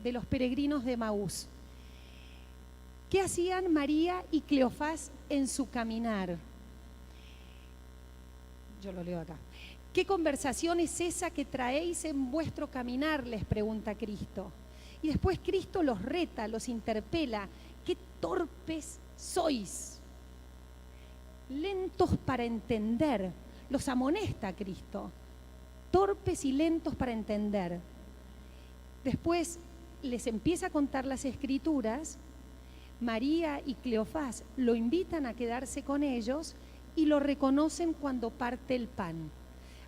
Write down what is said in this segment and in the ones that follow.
de los peregrinos de Emaús. ¿Qué hacían María y Cleofás en su caminar? Yo lo leo acá. ¿Qué conversación es esa que traéis en vuestro caminar?, les pregunta Cristo. Y después Cristo los reta, los interpela. ¡Qué torpes sois! Lentos para entender. Los amonesta Cristo. Torpes y lentos para entender. Después les empieza a contar las Escrituras. María y Cleofás lo invitan a quedarse con ellos y lo reconocen cuando parte el pan.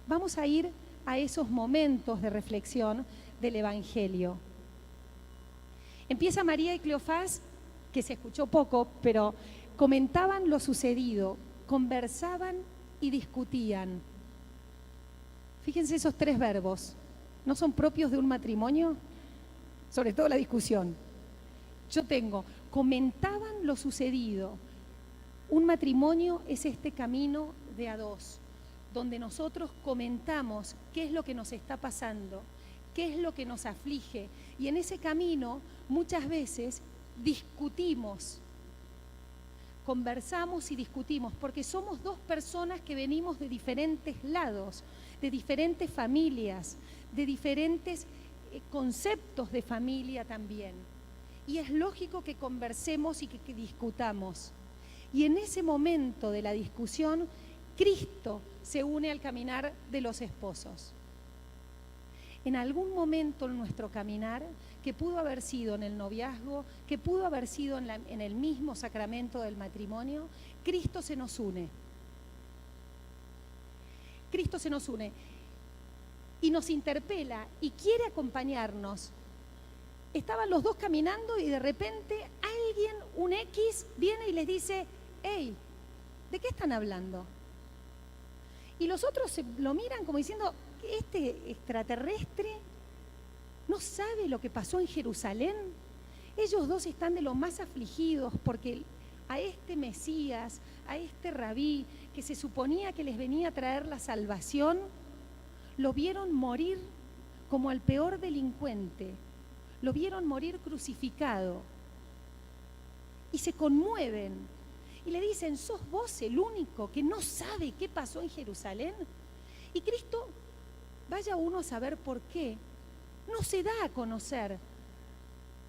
Vamos a ir a esos momentos de reflexión del Evangelio. Empieza María y Cleofás, que se escuchó poco, pero comentaban lo sucedido, conversaban y discutían. Fíjense esos tres verbos, ¿no son propios de un matrimonio? Sobre todo la discusión. Yo tengo, comentaban lo sucedido. Un matrimonio es este camino de a dos, donde nosotros comentamos qué es lo que nos está pasando, qué es lo que nos aflige, y en ese camino muchas veces discutimos, conversamos y discutimos, porque somos dos personas que venimos de diferentes lados, de diferentes familias, de diferentes conceptos de familia también. Y es lógico que conversemos y que discutamos. Y en ese momento de la discusión, Cristo se une al caminar de los esposos. En algún momento en nuestro caminar, que pudo haber sido en el noviazgo, que pudo haber sido en el mismo sacramento del matrimonio, Cristo se nos une. Cristo se nos une y nos interpela y quiere acompañarnos. Estaban los dos caminando y de repente alguien, un X, viene y les dice: hey, ¿de qué están hablando? Y los otros lo miran como diciendo: este extraterrestre no sabe lo que pasó en Jerusalén. Ellos dos están de lo más afligidos porque a este Mesías, a este rabí que se suponía que les venía a traer la salvación, lo vieron morir como al peor delincuente, lo vieron morir crucificado y se conmueven y le dicen: ¿sos vos el único que no sabe qué pasó en Jerusalén? Y Cristo, vaya uno a saber por qué, no se da a conocer.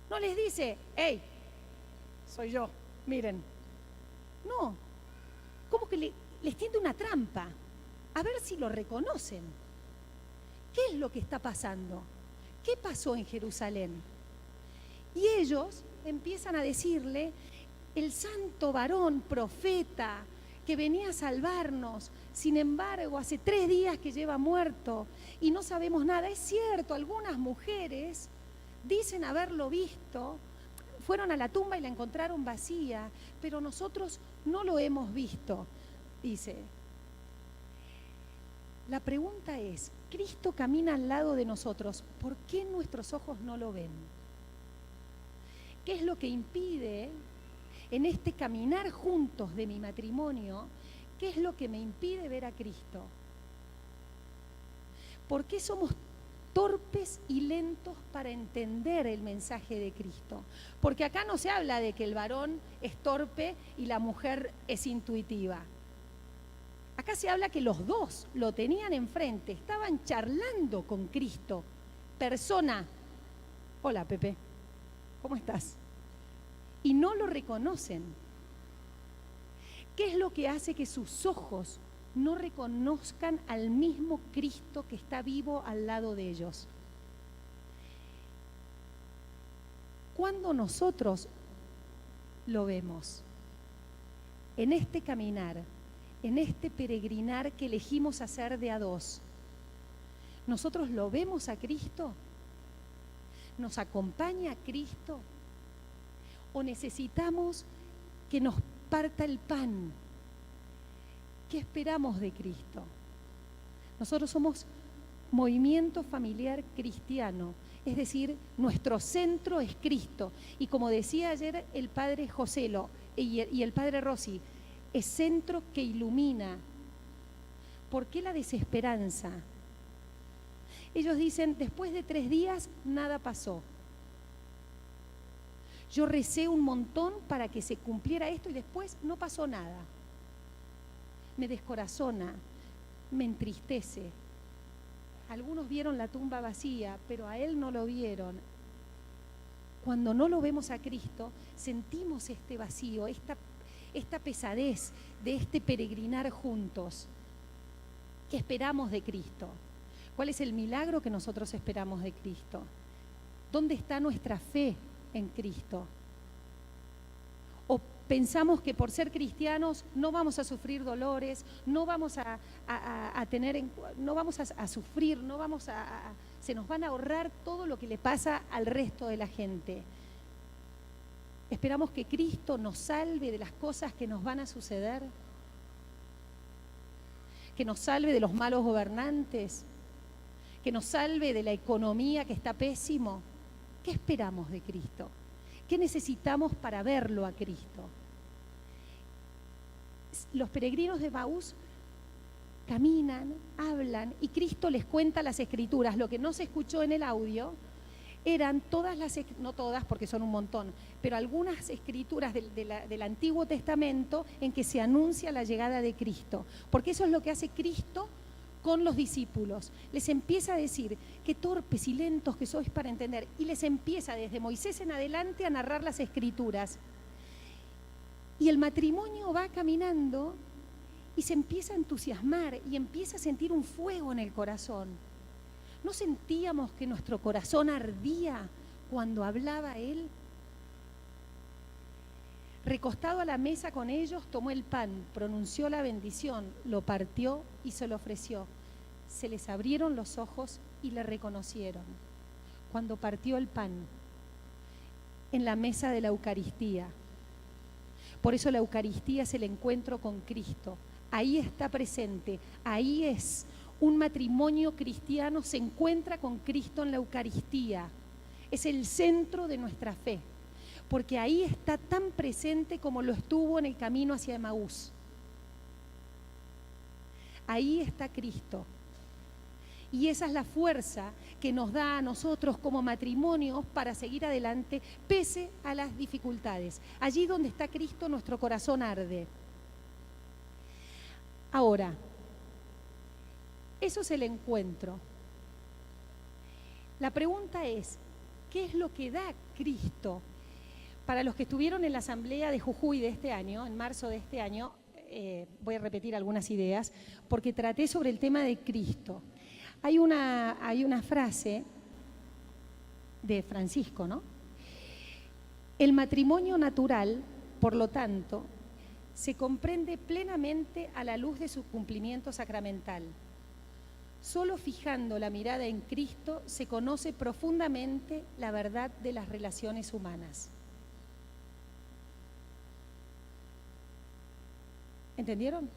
No les dice: hey, soy yo, miren. No, como que les tiende una trampa, a ver si lo reconocen. ¿Qué es lo que está pasando? ¿Qué pasó en Jerusalén? Y ellos empiezan a decirle: el santo varón, profeta, que venía a salvarnos, sin embargo, hace 3 días que lleva muerto y no sabemos nada. Es cierto, algunas mujeres dicen haberlo visto, fueron a la tumba y la encontraron vacía, pero nosotros no lo hemos visto, dice. La pregunta es: Cristo camina al lado de nosotros, ¿por qué nuestros ojos no lo ven? ¿Qué es lo que impide en este caminar juntos de mi matrimonio? ¿Qué es lo que me impide ver a Cristo? ¿Por qué somos torpes y lentos para entender el mensaje de Cristo? Porque acá no se habla de que el varón es torpe y la mujer es intuitiva. Acá se habla que los dos lo tenían enfrente, estaban charlando con Cristo, persona. Hola, Pepe, ¿cómo estás? Y no lo reconocen. ¿Qué es lo que hace que sus ojos no reconozcan al mismo Cristo que está vivo al lado de ellos? Cuando nosotros lo vemos, en este caminar, en este peregrinar que elegimos hacer de a dos, ¿nosotros lo vemos a Cristo? ¿Nos acompaña Cristo? ¿O necesitamos que nos parta el pan? ¿Qué esperamos de Cristo? Nosotros somos movimiento familiar cristiano, es decir, nuestro centro es Cristo. Y como decía ayer el padre Joselo y el padre Rossi, es centro que ilumina. ¿Por qué la desesperanza? Ellos dicen: después de 3 días nada pasó. Yo recé un montón para que se cumpliera esto y después no pasó nada. Me descorazona, me entristece. Algunos vieron la tumba vacía, pero a él no lo vieron. Cuando no lo vemos a Cristo, sentimos este vacío, esta pesadez de este peregrinar juntos. ¿Qué esperamos de Cristo? ¿Cuál es el milagro que nosotros esperamos de Cristo? ¿Dónde está nuestra fe en Cristo? ¿O pensamos que por ser cristianos no vamos a sufrir dolores, no vamos a sufrir, se nos van a ahorrar todo lo que le pasa al resto de la gente? ¿Esperamos que Cristo nos salve de las cosas que nos van a suceder? ¿Que nos salve de los malos gobernantes? ¿Que nos salve de la economía que está pésimo? ¿Qué esperamos de Cristo? ¿Qué necesitamos para verlo a Cristo? Los peregrinos de Emaús caminan, hablan y Cristo les cuenta las Escrituras. Lo que no se escuchó en el audio eran no todas porque son un montón, pero algunas escrituras del Antiguo Testamento en que se anuncia la llegada de Cristo. Porque eso es lo que hace Cristo con los discípulos. Les empieza a decir qué torpes y lentos que sois para entender. Y les empieza desde Moisés en adelante a narrar las Escrituras. Y el matrimonio va caminando y se empieza a entusiasmar y empieza a sentir un fuego en el corazón. ¿No sentíamos que nuestro corazón ardía cuando hablaba él? Recostado a la mesa con ellos, tomó el pan, pronunció la bendición, lo partió y se lo ofreció. Se les abrieron los ojos y le reconocieron. Cuando partió el pan en la mesa de la Eucaristía. Por eso la Eucaristía es el encuentro con Cristo. Ahí está presente, ahí es. Un matrimonio cristiano se encuentra con Cristo en la Eucaristía. Es el centro de nuestra fe, porque ahí está tan presente como lo estuvo en el camino hacia Emaús. Ahí está Cristo. Y esa es la fuerza que nos da a nosotros como matrimonios para seguir adelante pese a las dificultades. Allí donde está Cristo, nuestro corazón arde. Ahora, eso es el encuentro. La pregunta es, ¿qué es lo que da Cristo? Para los que estuvieron en la asamblea de Jujuy de este año, en marzo de este año, voy a repetir algunas ideas, porque traté sobre el tema de Cristo. Hay una frase de Francisco, ¿no? El matrimonio natural, por lo tanto, se comprende plenamente a la luz de su cumplimiento sacramental. Solo fijando la mirada en Cristo se conoce profundamente la verdad de las relaciones humanas. ¿Entendieron?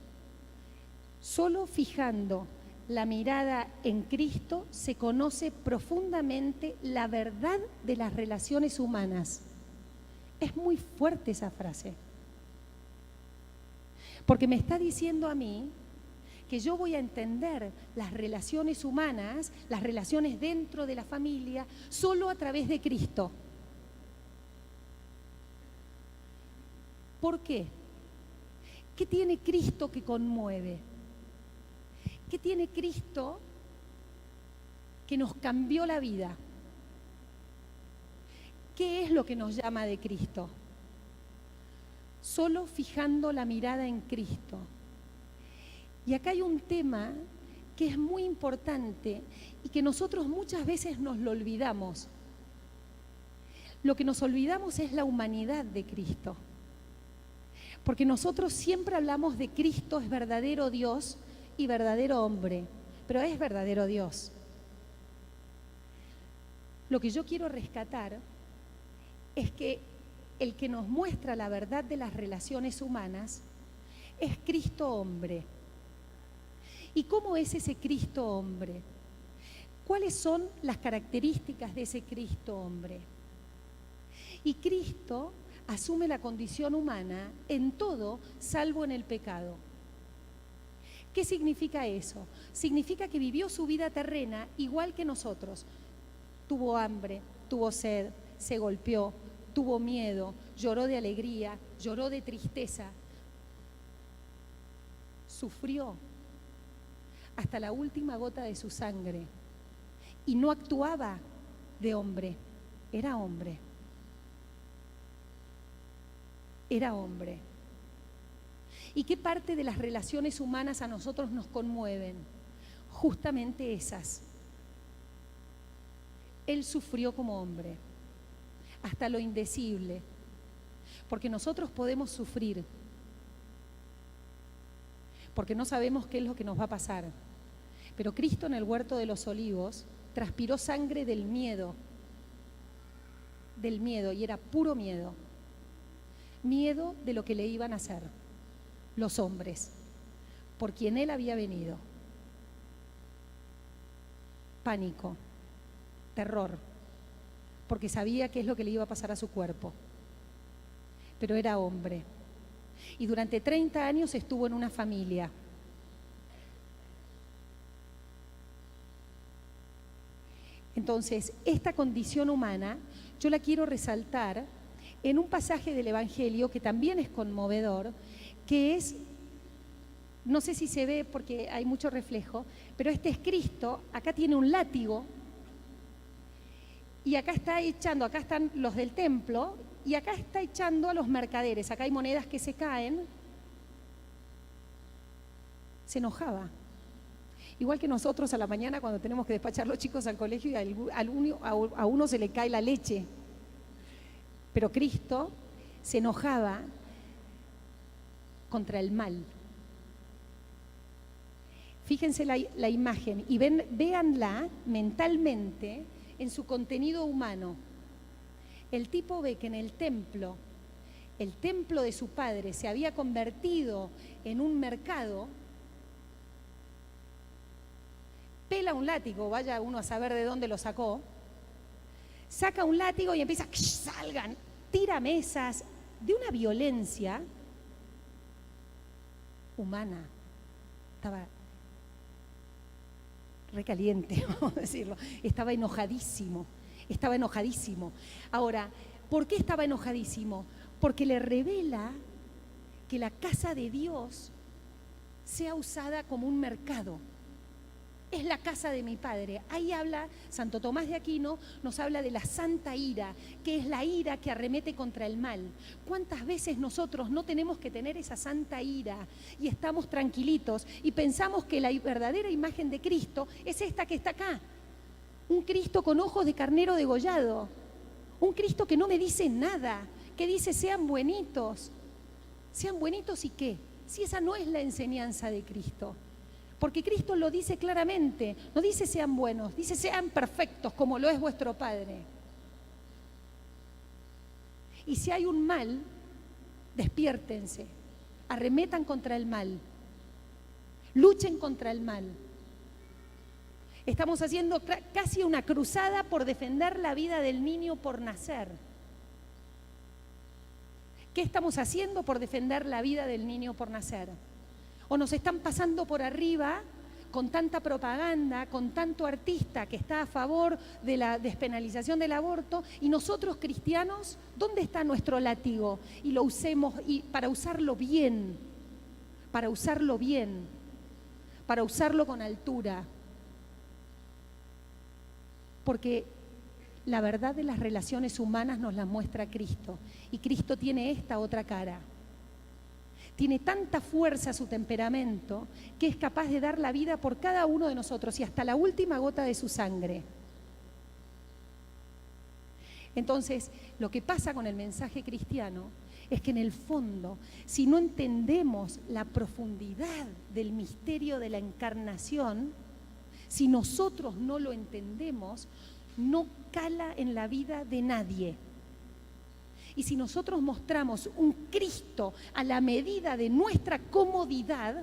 Solo fijando la mirada en Cristo se conoce profundamente la verdad de las relaciones humanas. Es muy fuerte esa frase. Porque me está diciendo a mí que yo voy a entender las relaciones humanas, las relaciones dentro de la familia, solo a través de Cristo. ¿Por qué? ¿Qué tiene Cristo que conmueve? ¿Qué tiene Cristo que nos cambió la vida? ¿Qué es lo que nos llama de Cristo? Solo fijando la mirada en Cristo. Y acá hay un tema que es muy importante y que nosotros muchas veces nos lo olvidamos. Lo que nos olvidamos es la humanidad de Cristo. Porque nosotros siempre hablamos de Cristo es verdadero Dios y verdadero hombre, pero es verdadero Dios. Lo que yo quiero rescatar es que el que nos muestra la verdad de las relaciones humanas es Cristo hombre. ¿Y cómo es ese Cristo hombre? ¿Cuáles son las características de ese Cristo hombre? Y Cristo asume la condición humana en todo, salvo en el pecado. ¿Qué significa eso? Significa que vivió su vida terrena igual que nosotros. Tuvo hambre, tuvo sed, se golpeó, tuvo miedo, lloró de alegría, lloró de tristeza, sufrió hasta la última gota de su sangre y no actuaba de hombre, era hombre. Era hombre. ¿Y qué parte de las relaciones humanas a nosotros nos conmueven? Justamente esas. Él sufrió como hombre, hasta lo indecible, porque nosotros podemos sufrir, porque no sabemos qué es lo que nos va a pasar. Pero Cristo en el huerto de los olivos transpiró sangre del miedo, y era puro miedo. Miedo de lo que le iban a hacer los hombres, por quien él había venido. Pánico, terror, porque sabía qué es lo que le iba a pasar a su cuerpo. Pero era hombre. Y durante 30 años estuvo en una familia. Entonces, esta condición humana, yo la quiero resaltar en un pasaje del Evangelio que también es conmovedor, que es, no sé si se ve porque hay mucho reflejo, pero este es Cristo, acá tiene un látigo, y acá está echando, acá están los del templo, y acá está echando a los mercaderes, acá hay monedas que se caen. Se enojaba. Igual que nosotros a la mañana cuando tenemos que despachar los chicos al colegio y a uno se le cae la leche. Pero Cristo se enojaba contra el mal. Fíjense la imagen y véanla mentalmente en su contenido humano. El tipo ve que en el templo de su padre se había convertido en un mercado, pela un látigo, vaya uno a saber de dónde lo sacó, saca un látigo y empieza, salgan, tira mesas, de una violencia humana. Estaba recaliente, vamos a decirlo, estaba enojadísimo. Ahora, ¿por qué estaba enojadísimo? Porque le revela que la casa de Dios sea usada como un mercado. Es la casa de mi Padre. Ahí habla, Santo Tomás de Aquino nos habla de la santa ira, que es la ira que arremete contra el mal. ¿Cuántas veces nosotros no tenemos que tener esa santa ira y estamos tranquilitos y pensamos que la verdadera imagen de Cristo es esta que está acá? Un Cristo con ojos de carnero degollado, un Cristo que no me dice nada, que dice sean buenitos. ¿Sean buenitos y qué? Si esa no es la enseñanza de Cristo. Porque Cristo lo dice claramente, no dice sean buenos, dice sean perfectos como lo es vuestro Padre. Y si hay un mal, despiértense, arremetan contra el mal, luchen contra el mal. Estamos haciendo casi una cruzada por defender la vida del niño por nacer. ¿Qué estamos haciendo por defender la vida del niño por nacer? O nos están pasando por arriba con tanta propaganda, con tanto artista que está a favor de la despenalización del aborto, y nosotros cristianos, ¿dónde está nuestro látigo? Y lo usemos para usarlo bien, para usarlo con altura. Porque la verdad de las relaciones humanas nos la muestra Cristo, y Cristo tiene esta otra cara. Tiene tanta fuerza su temperamento que es capaz de dar la vida por cada uno de nosotros y hasta la última gota de su sangre. Entonces, lo que pasa con el mensaje cristiano es que en el fondo, si no entendemos la profundidad del misterio de la encarnación, si nosotros no lo entendemos, no cala en la vida de nadie. Y si nosotros mostramos un Cristo a la medida de nuestra comodidad,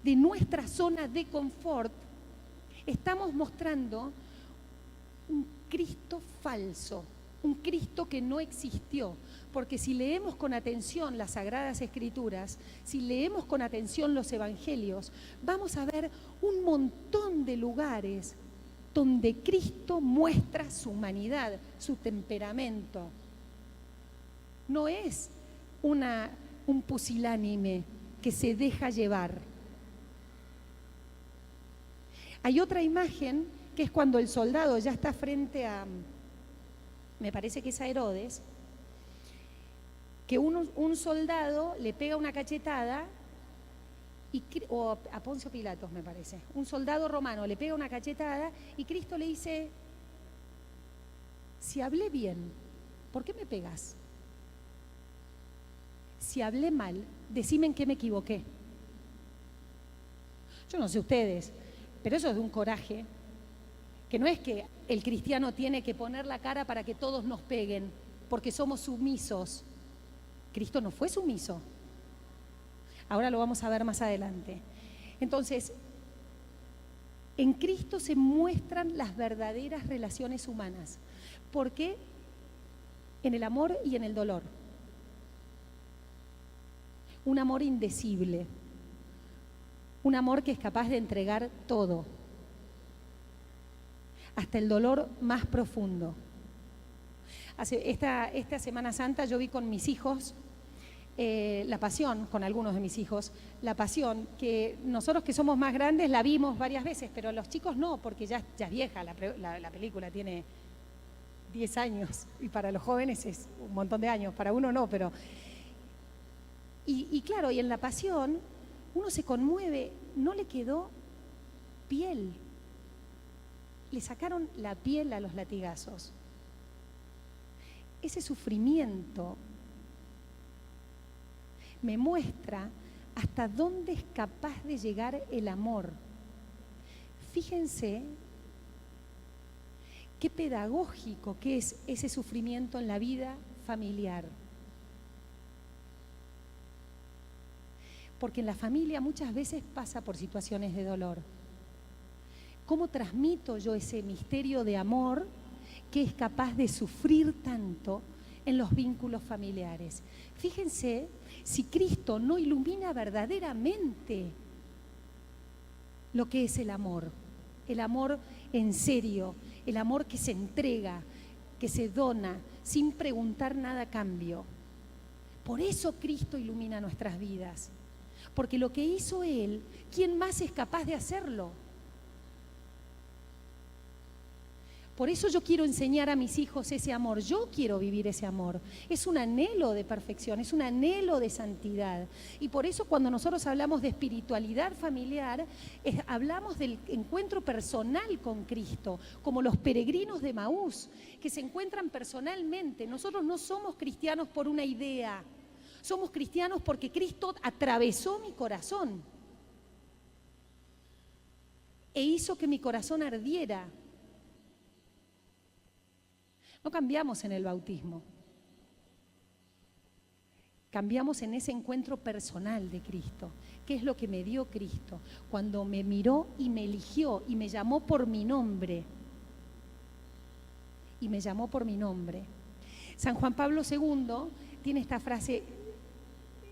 de nuestra zona de confort, estamos mostrando un Cristo falso, un Cristo que no existió. Porque si leemos con atención las Sagradas Escrituras, si leemos con atención los Evangelios, vamos a ver un montón de lugares donde Cristo muestra su humanidad, su temperamento. no es un pusilánime que se deja llevar. Hay otra imagen que es cuando el soldado ya está frente a, me parece que es a Herodes, que un soldado le pega una cachetada, o a Poncio Pilatos me parece, un soldado romano le pega una cachetada y Cristo le dice, si hablé bien, ¿por qué me pegas? Si hablé mal, decime en qué me equivoqué. Yo no sé ustedes, pero eso es de un coraje, que no es que el cristiano tiene que poner la cara para que todos nos peguen, porque somos sumisos. Cristo no fue sumiso. Ahora lo vamos a ver más adelante. Entonces, en Cristo se muestran las verdaderas relaciones humanas. ¿Por qué? En el amor y en el dolor. Un amor indecible. Un amor que es capaz de entregar todo. Hasta el dolor más profundo. Esta Semana Santa yo vi con mis hijos La Pasión, con algunos de mis hijos, La Pasión, que nosotros que somos más grandes la vimos varias veces, pero los chicos no, porque ya es vieja la película, tiene 10 años, y para los jóvenes es un montón de años, para uno no, pero... Y claro, y en La Pasión uno se conmueve, no le quedó piel, le sacaron la piel a los latigazos. Ese sufrimiento me muestra hasta dónde es capaz de llegar el amor. Fíjense qué pedagógico que es ese sufrimiento en la vida familiar. Porque en la familia muchas veces pasa por situaciones de dolor. ¿Cómo transmito yo ese misterio de amor que es capaz de sufrir tanto en los vínculos familiares? Fíjense si Cristo no ilumina verdaderamente lo que es el amor en serio, el amor que se entrega, que se dona, sin preguntar nada a cambio. Por eso Cristo ilumina nuestras vidas, porque lo que hizo Él, ¿quién más es capaz de hacerlo? Por eso yo quiero enseñar a mis hijos ese amor, yo quiero vivir ese amor. Es un anhelo de perfección, es un anhelo de santidad. Y por eso cuando nosotros hablamos de espiritualidad familiar, hablamos del encuentro personal con Cristo, como los peregrinos de Maús, que se encuentran personalmente. Nosotros no somos cristianos por una idea, somos cristianos porque Cristo atravesó mi corazón e hizo que mi corazón ardiera. No cambiamos en el bautismo, cambiamos en ese encuentro personal de Cristo. ¿Qué es lo que me dio Cristo? Cuando me miró y me eligió y me llamó por mi nombre. Y me llamó por mi nombre. San Juan Pablo II tiene esta frase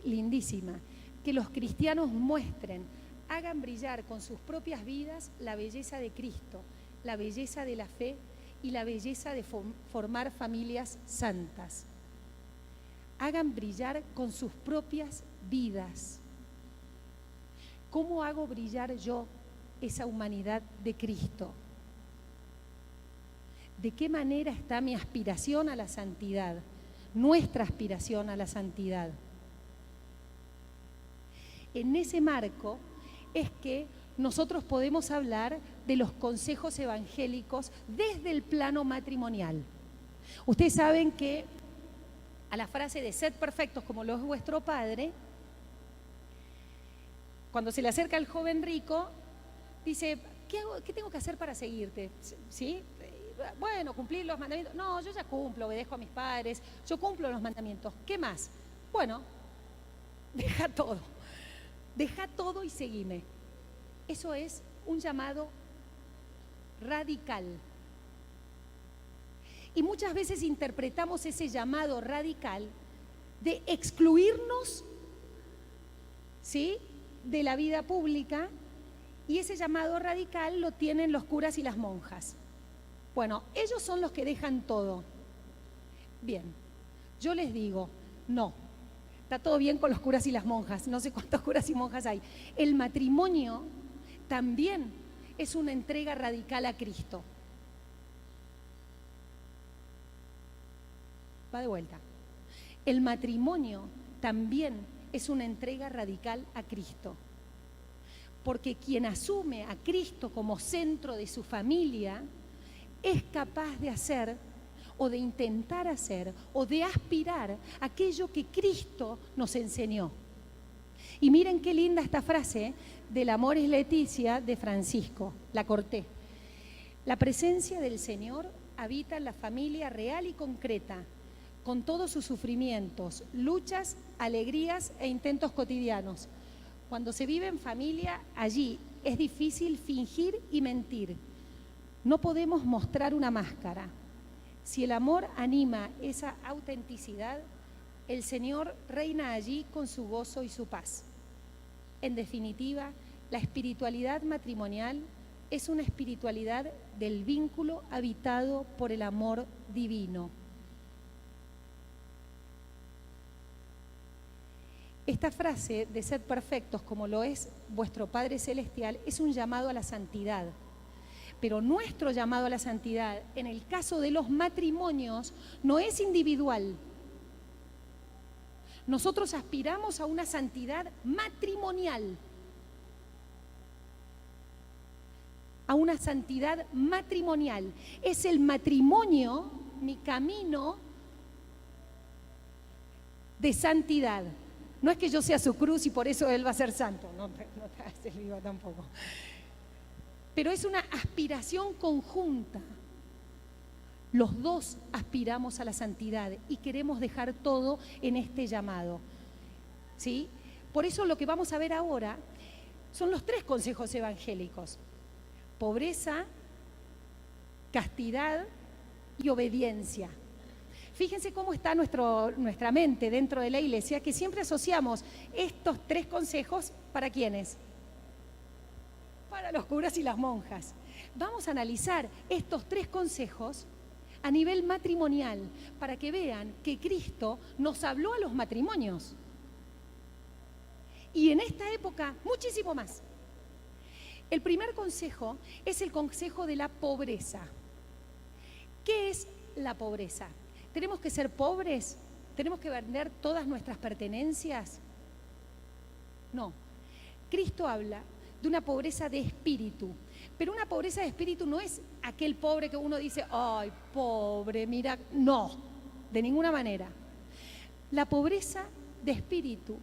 lindísima, que los cristianos muestren, hagan brillar con sus propias vidas la belleza de Cristo, la belleza de la fe y la belleza de formar familias santas. Hagan brillar con sus propias vidas. ¿Cómo hago brillar yo esa humanidad de Cristo? ¿De qué manera está mi aspiración a la santidad? Nuestra aspiración a la santidad. En ese marco es que nosotros podemos hablar de los consejos evangélicos desde el plano matrimonial. Ustedes saben que a la frase de sed perfectos como lo es vuestro Padre, cuando se le acerca al joven rico, dice, ¿qué tengo que hacer para seguirte? ¿Sí? Bueno, cumplir los mandamientos. No, yo ya cumplo, obedezco a mis padres, yo cumplo los mandamientos. ¿Qué más? Bueno, deja todo y seguime. Eso es un llamado radical. Y muchas veces interpretamos ese llamado radical de excluirnos, ¿sí?, de la vida pública, y ese llamado radical lo tienen los curas y las monjas. Bueno, ellos son los que dejan todo. Bien, yo les digo, No, está todo bien con los curas y las monjas, no sé cuántos curas y monjas hay. El matrimonio también es una entrega radical a Cristo. Va de vuelta. El matrimonio también es una entrega radical a Cristo. Porque quien asume a Cristo como centro de su familia es capaz de hacer o de intentar hacer o de aspirar aquello que Cristo nos enseñó. Y miren qué linda esta frase del Amor es Leticia de Francisco, la corté. La presencia del Señor habita en la familia real y concreta, con todos sus sufrimientos, luchas, alegrías e intentos cotidianos. Cuando se vive en familia, allí es difícil fingir y mentir. No podemos mostrar una máscara. Si el amor anima esa autenticidad, el Señor reina allí con su gozo y su paz. En definitiva, la espiritualidad matrimonial es una espiritualidad del vínculo habitado por el amor divino. Esta frase de sed perfectos como lo es vuestro Padre Celestial es un llamado a la santidad. Pero nuestro llamado a la santidad, en el caso de los matrimonios, no es individual. Nosotros aspiramos a una santidad matrimonial. A una santidad matrimonial. Es el matrimonio mi camino de santidad. No es que yo sea su cruz y por eso él va a ser santo, no te hagas el lío tampoco. Pero es una aspiración conjunta. Los dos aspiramos a la santidad y queremos dejar todo en este llamado. ¿Sí? Por eso lo que vamos a ver ahora son los 3 consejos evangélicos: pobreza, castidad y obediencia. Fíjense cómo está nuestra mente dentro de la iglesia, que siempre asociamos estos 3 consejos, ¿para quiénes? Para los curas y las monjas. Vamos a analizar estos 3 consejos a nivel matrimonial, para que vean que Cristo nos habló a los matrimonios. Y en esta época, muchísimo más. El primer consejo es el consejo de la pobreza. ¿Qué es la pobreza? ¿Tenemos que ser pobres? ¿Tenemos que vender todas nuestras pertenencias? No. Cristo habla de una pobreza de espíritu. Pero una pobreza de espíritu no es aquel pobre que uno dice, ay, pobre, mira. No, de ninguna manera. La pobreza de espíritu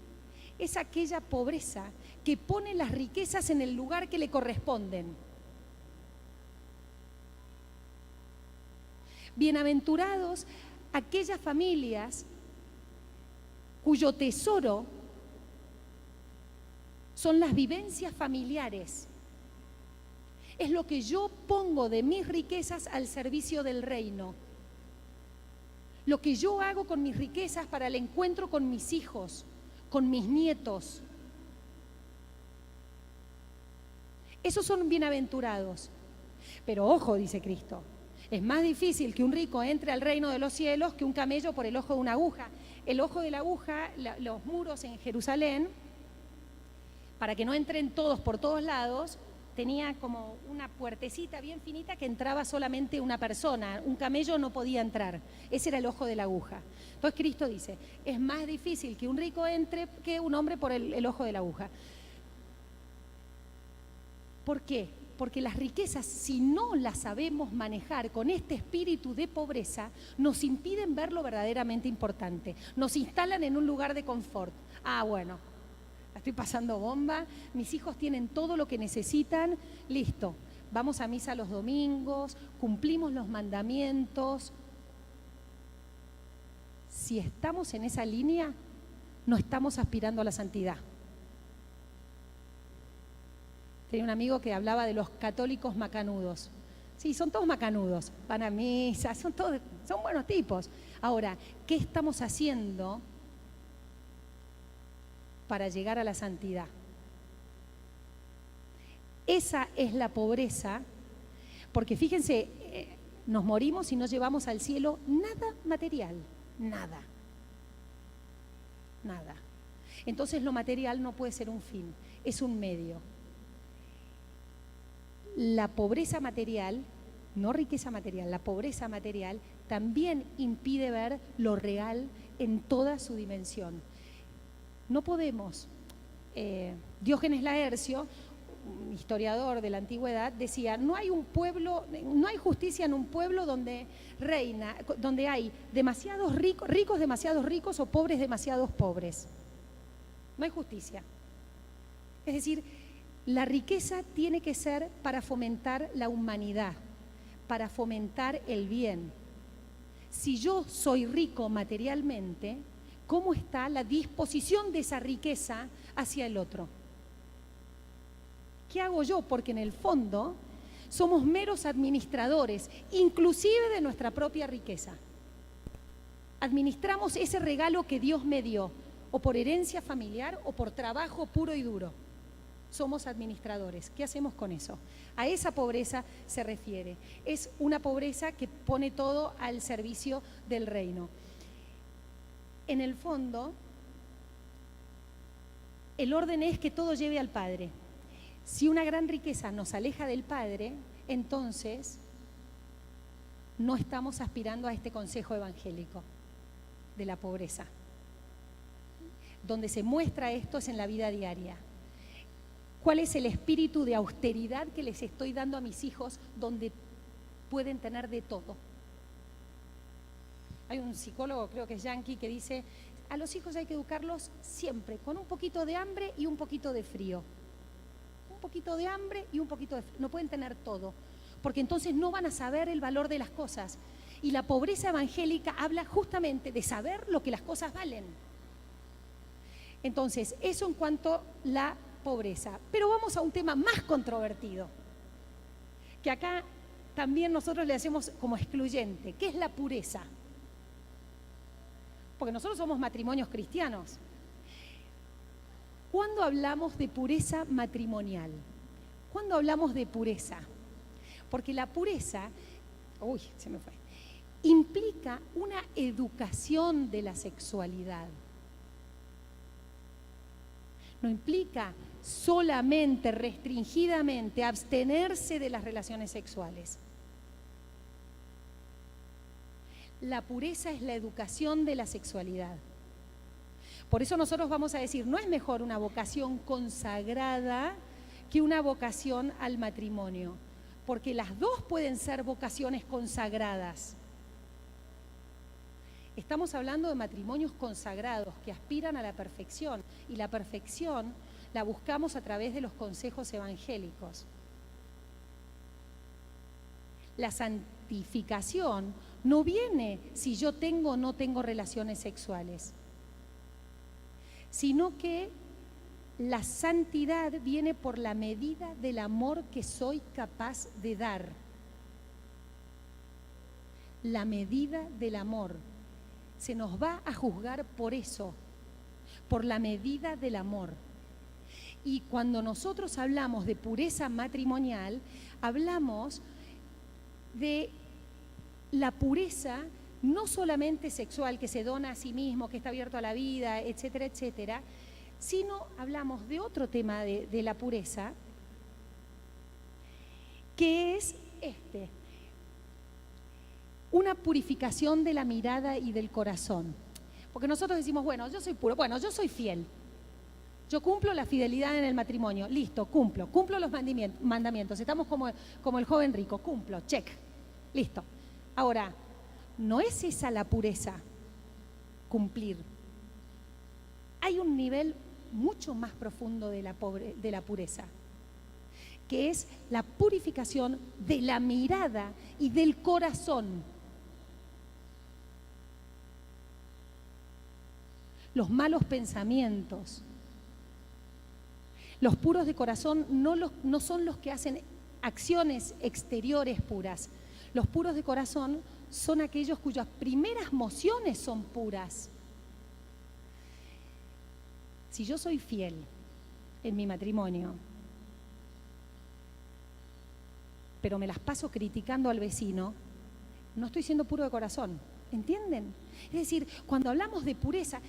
es aquella pobreza que pone las riquezas en el lugar que le corresponden. Bienaventurados aquellas familias cuyo tesoro son las vivencias familiares. Es lo que yo pongo de mis riquezas al servicio del reino. Lo que yo hago con mis riquezas para el encuentro con mis hijos, con mis nietos. Esos son bienaventurados. Pero ojo, dice Cristo, es más difícil que un rico entre al reino de los cielos que un camello por el ojo de una aguja. El ojo de la aguja, los muros en Jerusalén, para que no entren todos por todos lados, tenía como una puertecita bien finita que entraba solamente una persona. Un camello no podía entrar. Ese era el ojo de la aguja. Entonces Cristo dice, es más difícil que un rico entre que un hombre por el ojo de la aguja. ¿Por qué? Porque las riquezas, si no las sabemos manejar con este espíritu de pobreza, nos impiden ver lo verdaderamente importante. Nos instalan en un lugar de confort. Ah, bueno, la estoy pasando bomba, mis hijos tienen todo lo que necesitan, listo. Vamos a misa los domingos, cumplimos los mandamientos. Si estamos en esa línea, no estamos aspirando a la santidad. Tenía un amigo que hablaba de los católicos macanudos. Sí, son todos macanudos, van a misa, son buenos tipos. Ahora, ¿qué estamos haciendo para llegar a la santidad? Esa es la pobreza, porque fíjense, nos morimos y no llevamos al cielo nada material, nada. nada. Entonces lo material no puede ser un fin, es un medio. La pobreza material, no riqueza material, la pobreza material también impide ver lo real en toda su dimensión. No podemos. Diógenes Laercio, un historiador de la antigüedad, decía: no hay un pueblo, no hay justicia en un pueblo donde hay demasiados ricos demasiados ricos o pobres demasiados pobres. No hay justicia. Es decir, la riqueza tiene que ser para fomentar la humanidad, para fomentar el bien. Si yo soy rico materialmente, ¿cómo está la disposición de esa riqueza hacia el otro? ¿Qué hago yo? Porque en el fondo somos meros administradores, inclusive de nuestra propia riqueza. Administramos ese regalo que Dios me dio, o por herencia familiar o por trabajo puro y duro. Somos administradores. ¿Qué hacemos con eso? A esa pobreza se refiere. Es una pobreza que pone todo al servicio del reino. En el fondo, el orden es que todo lleve al Padre. Si una gran riqueza nos aleja del Padre, entonces no estamos aspirando a este consejo evangélico de la pobreza. Donde se muestra esto es en la vida diaria. ¿Cuál es el espíritu de austeridad que les estoy dando a mis hijos donde pueden tener de todo? Hay un psicólogo, creo que es yanqui, que dice: a los hijos hay que educarlos siempre con un poquito de hambre y un poquito de frío. Un poquito de hambre y un poquito de frío. No pueden tener todo, porque entonces no van a saber el valor de las cosas. Y la pobreza evangélica habla justamente de saber lo que las cosas valen. Entonces, eso en cuanto a la pobreza. Pero vamos a un tema más controvertido, que acá también nosotros le hacemos como excluyente, que es la pureza. Porque nosotros somos matrimonios cristianos. ¿Cuándo hablamos de pureza matrimonial? ¿Cuándo hablamos de pureza? Porque la pureza, implica una educación de la sexualidad. No implica solamente, restringidamente, abstenerse de las relaciones sexuales. La pureza es la educación de la sexualidad. Por eso nosotros vamos a decir, no es mejor una vocación consagrada que una vocación al matrimonio, porque las dos pueden ser vocaciones consagradas. Estamos hablando de matrimonios consagrados que aspiran a la perfección, y la perfección la buscamos a través de los consejos evangélicos. La santificación no viene si yo tengo o no tengo relaciones sexuales, sino que la santidad viene por la medida del amor que soy capaz de dar. La medida del amor. Se nos va a juzgar por eso, por la medida del amor. Y cuando nosotros hablamos de pureza matrimonial, hablamos de la pureza no solamente sexual, que se dona a sí mismo, que está abierto a la vida, etcétera, etcétera, sino hablamos de otro tema de la pureza, que es una purificación de la mirada y del corazón. Porque nosotros decimos, bueno, yo soy puro, bueno, yo soy fiel, yo cumplo la fidelidad en el matrimonio, listo, cumplo los mandamientos, estamos como el joven rico, cumplo, check, listo. Ahora, no es esa la pureza, cumplir. Hay un nivel mucho más profundo de la pureza, que es la purificación de la mirada y del corazón. Los malos pensamientos. Los puros de corazón no son los que hacen acciones exteriores puras. Los puros de corazón son aquellos cuyas primeras mociones son puras. Si yo soy fiel en mi matrimonio, pero me las paso criticando al vecino, no estoy siendo puro de corazón. ¿Entienden? Es decir, cuando hablamos de pureza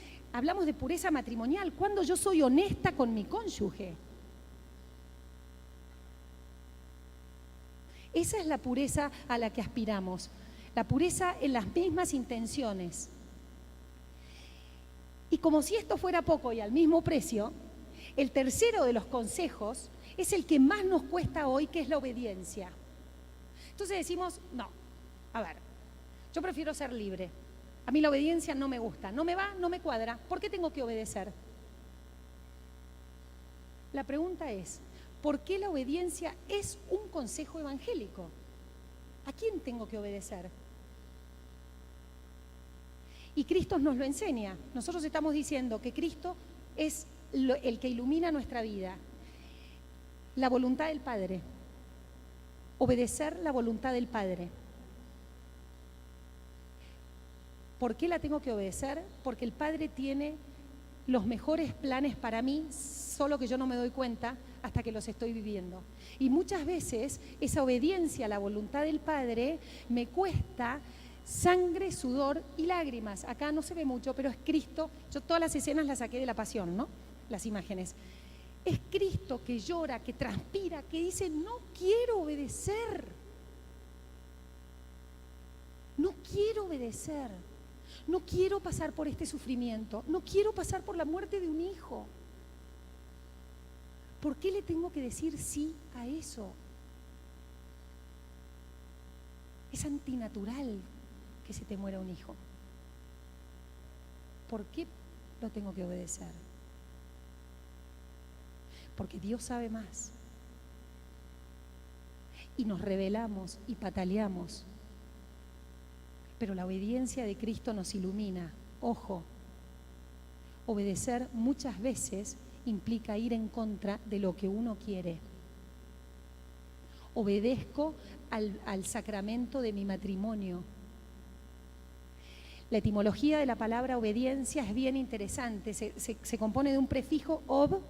matrimonial, cuando yo soy honesta con mi cónyuge. Esa es la pureza a la que aspiramos, la pureza en las mismas intenciones. Y como si esto fuera poco y al mismo precio, el tercero de los consejos es el que más nos cuesta hoy, que es la obediencia. Entonces decimos, no, a ver, yo prefiero ser libre. A mí la obediencia no me gusta, no me va, no me cuadra. ¿Por qué tengo que obedecer? La pregunta es, ¿por qué la obediencia es un consejo evangélico? ¿A quién tengo que obedecer? Y Cristo nos lo enseña. Nosotros estamos diciendo que Cristo es el que ilumina nuestra vida. La voluntad del Padre. Obedecer la voluntad del Padre. ¿Por qué la tengo que obedecer? Porque el Padre tiene los mejores planes para mí, solo que yo no me doy cuenta hasta que los estoy viviendo. Y muchas veces esa obediencia a la voluntad del Padre me cuesta sangre, sudor y lágrimas. Acá no se ve mucho, pero es Cristo. Yo todas las escenas las saqué de la Pasión, ¿no? Las imágenes. Es Cristo que llora, que transpira, que dice, no quiero obedecer. No quiero obedecer. No quiero pasar por este sufrimiento. No quiero pasar por la muerte de un hijo. ¿Por qué le tengo que decir sí a eso? Es antinatural que se te muera un hijo. ¿Por qué lo tengo que obedecer? Porque Dios sabe más. Y nos rebelamos y pataleamos. Pero la obediencia de Cristo nos ilumina. Ojo, obedecer muchas veces implica ir en contra de lo que uno quiere. Obedezco al sacramento de mi matrimonio. La etimología de la palabra obediencia es bien interesante. Se compone de un prefijo ob,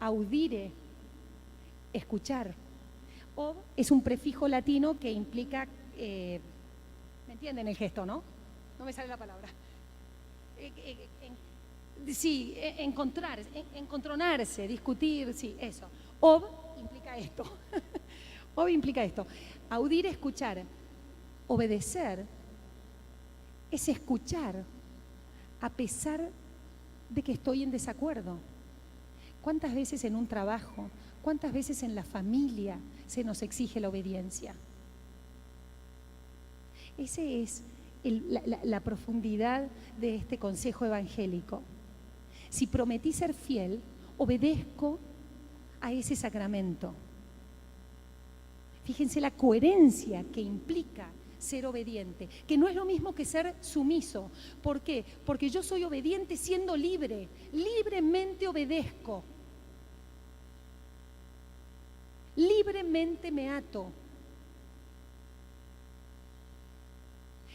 audire, escuchar. Ob es un prefijo latino que implica, ¿me entienden el gesto, no? No me sale la palabra. Sí, encontronarse, discutir, sí, eso. Ob implica esto. Ob implica esto. Audir, escuchar. Obedecer es escuchar a pesar de que estoy en desacuerdo. ¿Cuántas veces en un trabajo, cuántas veces en la familia se nos exige la obediencia? Esa es la profundidad de este consejo evangélico. Si prometí ser fiel, obedezco a ese sacramento. Fíjense la coherencia que implica ser obediente, que no es lo mismo que ser sumiso. ¿Por qué? Porque yo soy obediente siendo libre, libremente obedezco, libremente me ato.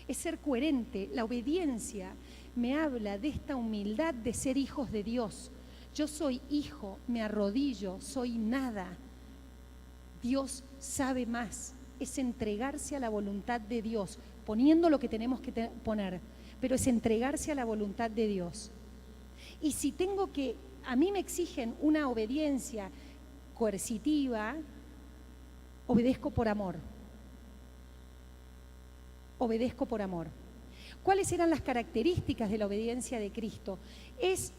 Es ser coherente. La obediencia me habla de esta humildad de ser hijos de Dios. Yo soy hijo, me arrodillo, soy nada. Dios sabe más. Es entregarse a la voluntad de Dios, poniendo lo que tenemos que poner, pero es entregarse a la voluntad de Dios. Y si a mí me exigen una obediencia coercitiva, obedezco por amor. Obedezco por amor. ¿Cuáles eran las características de la obediencia de Cristo? Es,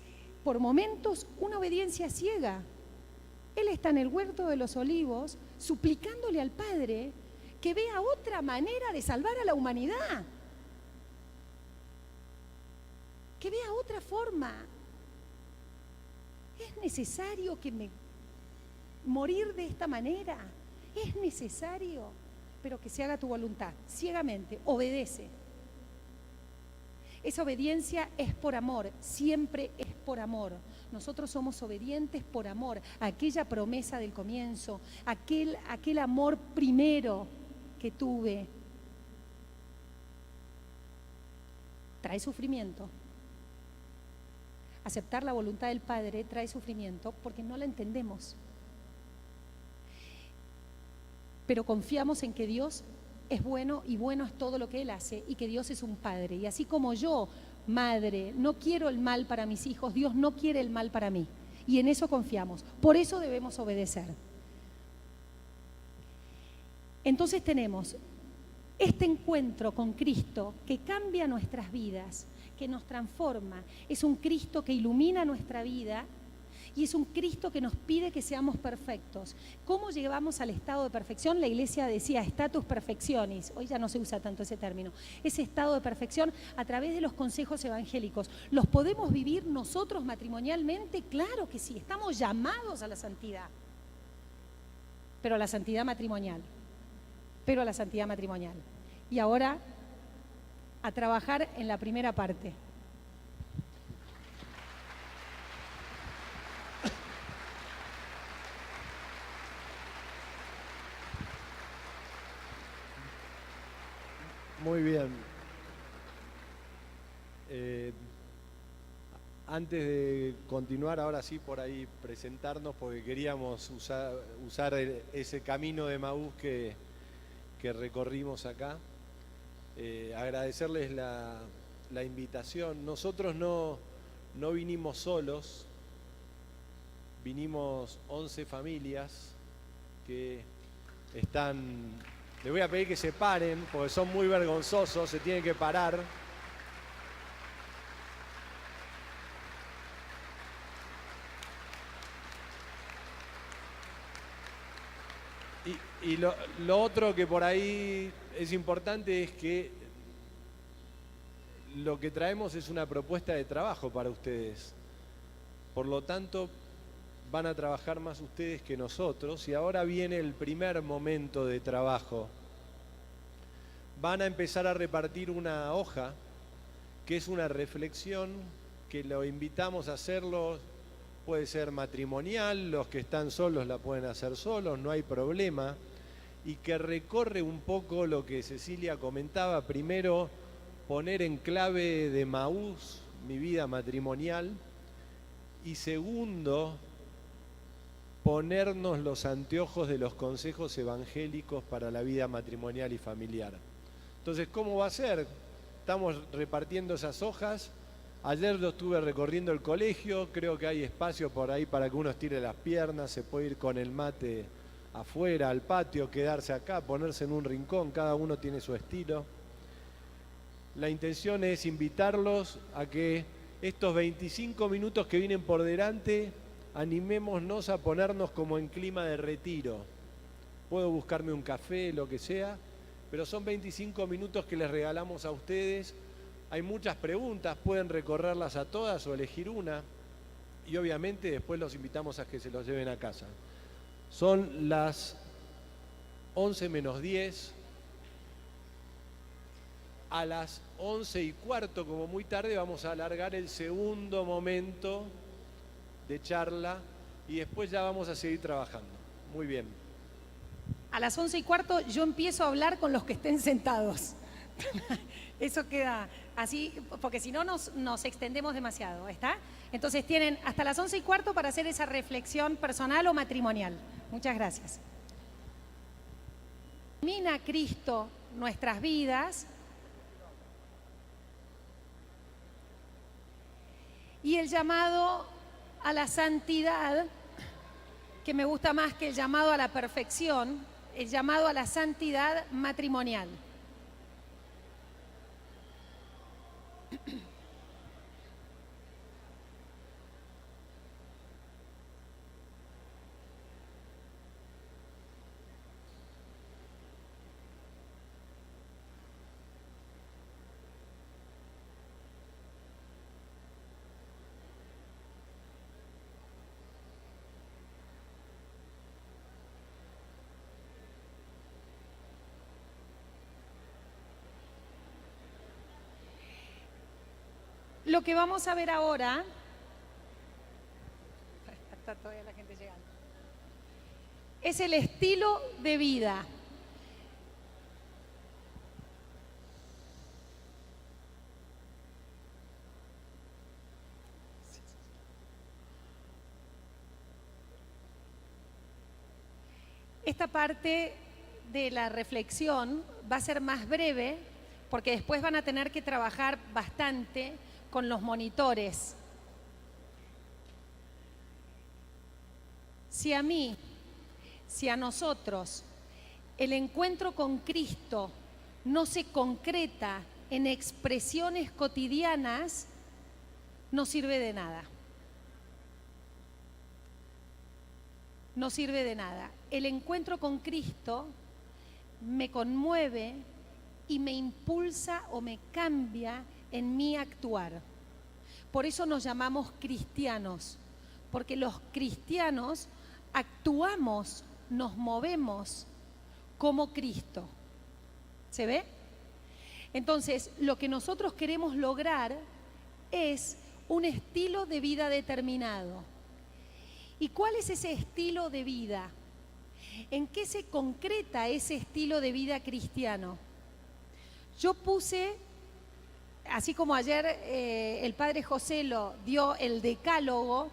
por momentos, una obediencia ciega. Él está en el huerto de los olivos, suplicándole al Padre que vea otra manera de salvar a la humanidad. Que vea otra forma. Es necesario morir de esta manera. Es necesario, pero que se haga tu voluntad, ciegamente, obedece. Esa obediencia es por amor, siempre es por amor. Nosotros somos obedientes por amor, a aquella promesa del comienzo, aquel amor primero que tuve. Trae sufrimiento. Aceptar la voluntad del Padre trae sufrimiento porque no la entendemos. Pero confiamos en que Dios es bueno y bueno es todo lo que Él hace y que Dios es un Padre. Y así como yo, madre, no quiero el mal para mis hijos, Dios no quiere el mal para mí. Y en eso confiamos. Por eso debemos obedecer. Entonces tenemos este encuentro con Cristo que cambia nuestras vidas, que nos transforma. Es un Cristo que ilumina nuestra vida y es un Cristo que nos pide que seamos perfectos. ¿Cómo llegamos al estado de perfección? La iglesia decía status perfectionis, hoy ya no se usa tanto ese término. Ese estado de perfección a través de los consejos evangélicos. ¿Los podemos vivir nosotros matrimonialmente? Claro que sí, estamos llamados a la santidad, pero a la santidad matrimonial. Y ahora a trabajar en la primera parte. Muy bien. Antes de continuar, ahora sí, por ahí presentarnos, porque queríamos usar ese camino de Emaús que recorrimos acá. Agradecerles la invitación. Nosotros no vinimos solos, vinimos 11 familias que están... Les voy a pedir que se paren, porque son muy vergonzosos, se tienen que parar. Y lo otro que por ahí es importante es que lo que traemos es una propuesta de trabajo para ustedes. Por lo tanto, van a trabajar más ustedes que nosotros y ahora viene el primer momento de trabajo. Van a empezar a repartir una hoja que es una reflexión que lo invitamos a hacerlo, puede ser matrimonial, los que están solos la pueden hacer solos, no hay problema, y que recorre un poco lo que Cecilia comentaba. Primero, poner en clave de Emaús mi vida matrimonial, y segundo, ponernos los anteojos de los consejos evangélicos para la vida matrimonial y familiar. Entonces, ¿cómo va a ser? Estamos repartiendo esas hojas. Ayer lo estuve recorriendo el colegio, creo que hay espacio por ahí para que uno estire las piernas, se puede ir con el mate afuera, al patio, quedarse acá, ponerse en un rincón, cada uno tiene su estilo. La intención es invitarlos a que estos 25 minutos que vienen por delante, animémonos a ponernos como en clima de retiro. Puedo buscarme un café, lo que sea, pero son 25 minutos que les regalamos a ustedes. Hay muchas preguntas, pueden recorrerlas a todas o elegir una, y obviamente después los invitamos a que se los lleven a casa. Son las 11 menos 10. A las 11:15, como muy tarde, vamos a alargar el segundo momento de charla y después ya vamos a seguir trabajando. Muy bien. A las 11:15 yo empiezo a hablar con los que estén sentados. Eso queda así, porque si no nos extendemos demasiado, ¿está? Entonces tienen hasta las 11:15 para hacer esa reflexión personal o matrimonial. Muchas gracias. Ilumina Cristo nuestras vidas y el llamado a la santidad, que me gusta más que el llamado a la perfección, el llamado a la santidad matrimonial. Lo que vamos a ver ahora, está todavía la gente llegando, es el estilo de vida. Esta parte de la reflexión va a ser más breve porque después van a tener que trabajar bastante con los monitores. Si a nosotros el encuentro con Cristo no se concreta en expresiones cotidianas, no sirve de nada. No sirve de nada. El encuentro con Cristo me conmueve y me impulsa o me cambia en mi actuar. Por eso nos llamamos cristianos, porque los cristianos actuamos, nos movemos como Cristo. ¿Se ve? Entonces, lo que nosotros queremos lograr es un estilo de vida determinado. ¿Y cuál es ese estilo de vida? ¿En qué se concreta ese estilo de vida cristiano? Yo puse, así como ayer el padre José lo dio el decálogo,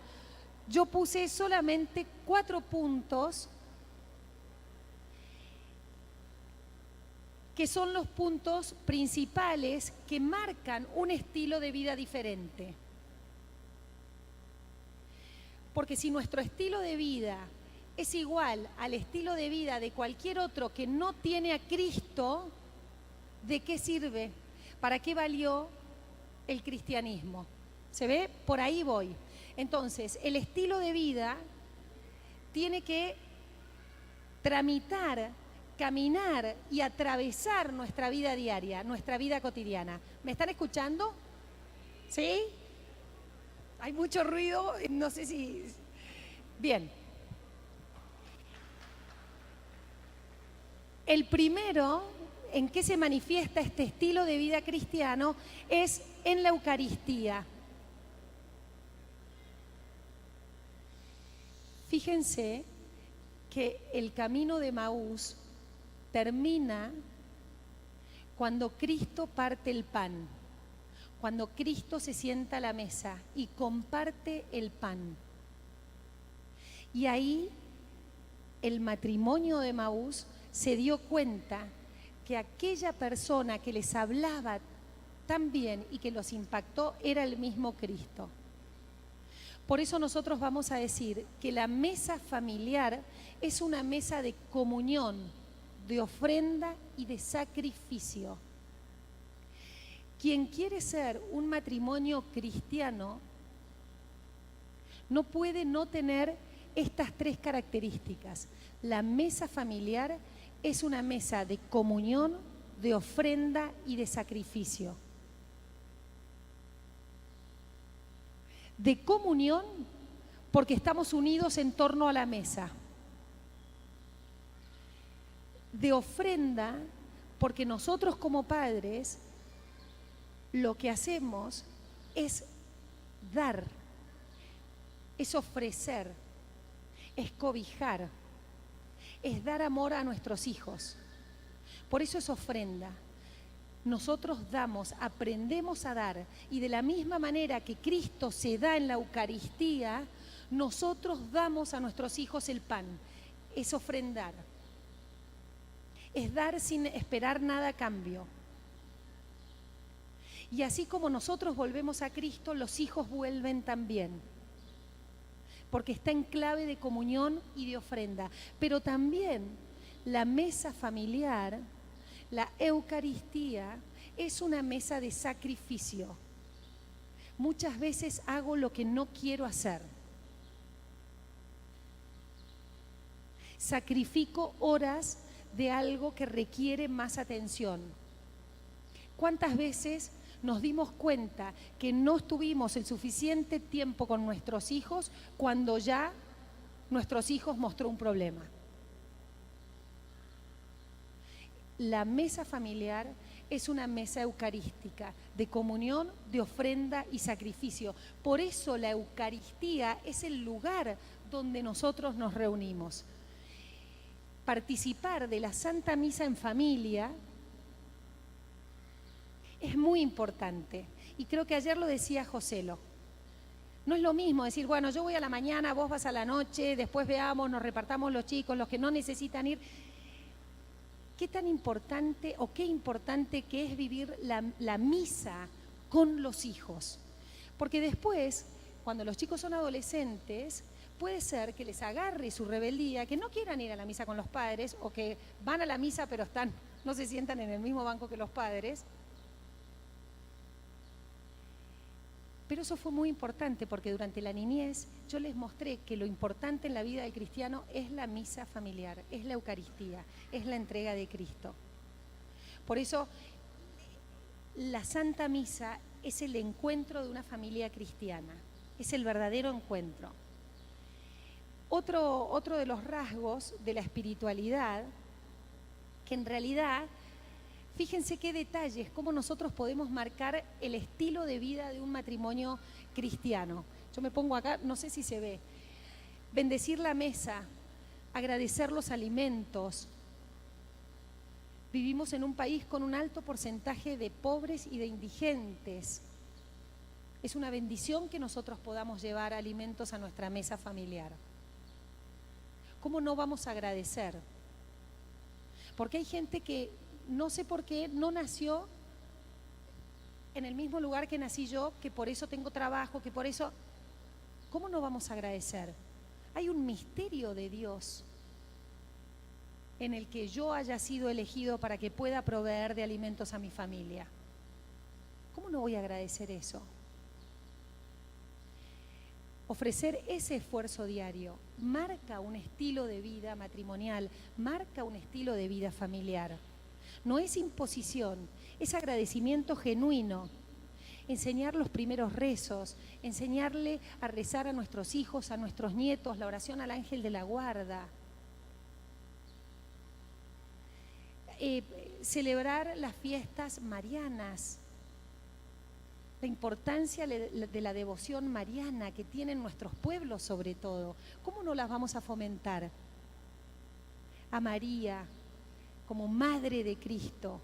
yo puse solamente 4 puntos que son los puntos principales que marcan un estilo de vida diferente. Porque si nuestro estilo de vida es igual al estilo de vida de cualquier otro que no tiene a Cristo, ¿de qué sirve? ¿Para qué valió el cristianismo? ¿Se ve? Por ahí voy. Entonces, el estilo de vida tiene que tramitar, caminar y atravesar nuestra vida diaria, nuestra vida cotidiana. ¿Me están escuchando? ¿Sí? Hay mucho ruido, no sé si... Bien. El primero en que se manifiesta este estilo de vida cristiano es en la Eucaristía. Fíjense que el camino de Emaús termina cuando Cristo parte el pan, cuando Cristo se sienta a la mesa y comparte el pan. Y ahí el matrimonio de Emaús se dio cuenta que aquella persona que les hablaba tan bien y que los impactó era el mismo Cristo. Por eso nosotros vamos a decir que la mesa familiar es una mesa de comunión, de ofrenda y de sacrificio. Quien quiere ser un matrimonio cristiano no puede no tener estas 3 características. La mesa familiar es una mesa de comunión, de ofrenda y de sacrificio. De comunión, porque estamos unidos en torno a la mesa. De ofrenda, porque nosotros como padres lo que hacemos es dar, es ofrecer, es cobijar, es dar amor a nuestros hijos. Por eso es ofrenda. Nosotros damos, aprendemos a dar, y de la misma manera que Cristo se da en la Eucaristía, nosotros damos a nuestros hijos el pan. Es ofrendar. Es dar sin esperar nada a cambio. Y así como nosotros volvemos a Cristo, los hijos vuelven también. Porque está en clave de comunión y de ofrenda. Pero también la mesa familiar, la Eucaristía, es una mesa de sacrificio. Muchas veces hago lo que no quiero hacer. Sacrifico horas de algo que requiere más atención. ¿Cuántas veces nos dimos cuenta que no estuvimos el suficiente tiempo con nuestros hijos cuando ya nuestros hijos mostró un problema? La mesa familiar es una mesa eucarística, de comunión, de ofrenda y sacrificio. Por eso la Eucaristía es el lugar donde nosotros nos reunimos. Participar de la Santa Misa en familia es muy importante. Y creo que ayer lo decía Joselo. No es lo mismo decir, bueno, yo voy a la mañana, vos vas a la noche, después veamos, nos repartamos los chicos, los que no necesitan ir. qué tan importante o qué importante que es vivir la misa con los hijos. Porque después, cuando los chicos son adolescentes, puede ser que les agarre su rebeldía, que no quieran ir a la misa con los padres o que van a la misa pero no se sientan en el mismo banco que los padres. Pero eso fue muy importante porque durante la niñez yo les mostré que lo importante en la vida del cristiano es la misa familiar, es la Eucaristía, es la entrega de Cristo. Por eso la Santa Misa es el encuentro de una familia cristiana, es el verdadero encuentro. Otro de los rasgos de la espiritualidad, que en realidad, fíjense qué detalles, cómo nosotros podemos marcar el estilo de vida de un matrimonio cristiano. Yo me pongo acá, no sé si se ve. Bendecir la mesa, agradecer los alimentos. Vivimos en un país con un alto porcentaje de pobres y de indigentes. Es una bendición que nosotros podamos llevar alimentos a nuestra mesa familiar. ¿Cómo no vamos a agradecer? Porque hay gente que no sé por qué no nació en el mismo lugar que nací yo, que por eso tengo trabajo, que por eso... ¿Cómo no vamos a agradecer? Hay un misterio de Dios en el que yo haya sido elegido para que pueda proveer de alimentos a mi familia. ¿Cómo no voy a agradecer eso? Ofrecer ese esfuerzo diario marca un estilo de vida matrimonial, marca un estilo de vida familiar. No es imposición, es agradecimiento genuino. Enseñar los primeros rezos, enseñarle a rezar a nuestros hijos, a nuestros nietos, la oración al ángel de la guarda. Celebrar las fiestas marianas, la importancia de la devoción mariana que tienen nuestros pueblos sobre todo. ¿Cómo no las vamos a fomentar? A María como Madre de Cristo.